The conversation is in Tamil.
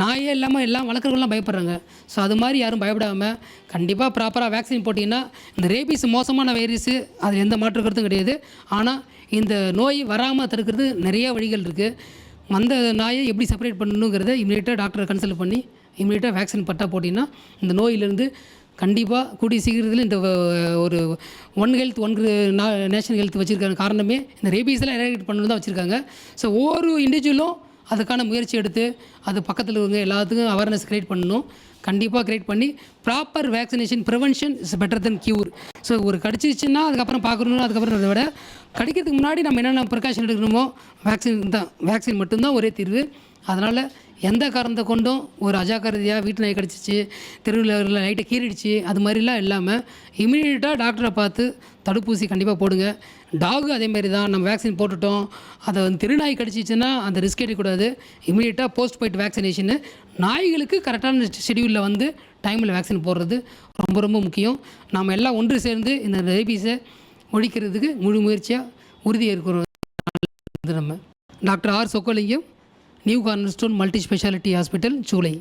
நாயே இல்லாமல் எல்லாம் வளர்க்குறவங்களாம் பயப்படுறாங்க. ஸோ அது மாதிரி யாரும் பயப்படாமல் கண்டிப்பாக ப்ராப்பராக வேக்சின் போட்டிங்கன்னா இந்த ரேபீஸ் மோசமான வைரஸு, அது எந்த மாற்று கருத்தும் கிடையாது. ஆனால் இந்த நோய் வராமல் தடுக்கிறது நிறைய வழிகள் இருக்குது. அந்த நாயை எப்படி செப்பரேட் பண்ணணுங்கிறத இமீடியட்டாக டாக்டரை கன்சல்ட் பண்ணி இமீடியட்டாக வேக்சின் பட்டா போட்டிங்கன்னா இந்த நோயிலேருந்து கண்டிப்பாக கூடிய சீக்கிரத்தில் இந்த ஒரு ஒன் ஹெல்த் நேஷனல் ஹெல்த் வச்சுருக்காங்க. காரணமே இந்த ரேபீஸ்லாம் எராடிகேட் பண்ணணும் தான் வச்சுருக்காங்க. ஸோ ஒவ்வொரு இண்டிவிஜுவலும் அதுக்கான முயற்சி எடுத்து அது பக்கத்தில் இருக்கவங்க எல்லாத்துக்கும் அவேர்னஸ் க்ரியேட் பண்ணணும். கண்டிப்பாக க்ரியேட் பண்ணி proper vaccination prevention is better then cure. So ஒரு கடிச்சிச்சுன்னா அதுக்கப்புறம் பார்க்கணும், அதுக்கப்புறம் அதை விட கடிக்கிறதுக்கு முன்னாடி நம்ம என்னென்ன ப்ரிகாஷன் எடுக்கணுமோ வேக்சின் மட்டும்தான் ஒரே தீர்வு. அதனால் எந்த காரணத்தை கொண்டும் ஒரு அஜாக்கிரதையாக வீட்டு நாய் கடிச்சிச்சு, தெருவில் லைட்டை கீறிடுச்சு, அது மாதிரிலாம் இல்லாமல் இமீடியட்டாக டாக்டரை பார்த்து தடுப்பூசி கண்டிப்பாக போடுங்க. டாகு அதேமாரி தான், நம்ம வேக்சின் போட்டுட்டோம், அதை வந்து தெருநாய் கடிச்சிச்சுன்னா அந்த ரிஸ்க் எடுக்கக்கூடாது. இமீடியட்டாக போஸ்ட் போய்ட்டு வேக்சினேஷனு நாய்களுக்கு கரெக்டான ஷெடியூலில் வந்து டைமில் வேக்சின் போடுறது ரொம்ப ரொம்ப முக்கியம். நாம் எல்லாம் ஒன்று சேர்ந்து இந்த ரேபீஸை ஒழிக்கிறதுக்கு முழு முயற்சியாக உறுதியாக இருக்கிறோம். நம்ம doctor R Chokkalingam, new cornerstone multi speciality hospital, சூளை.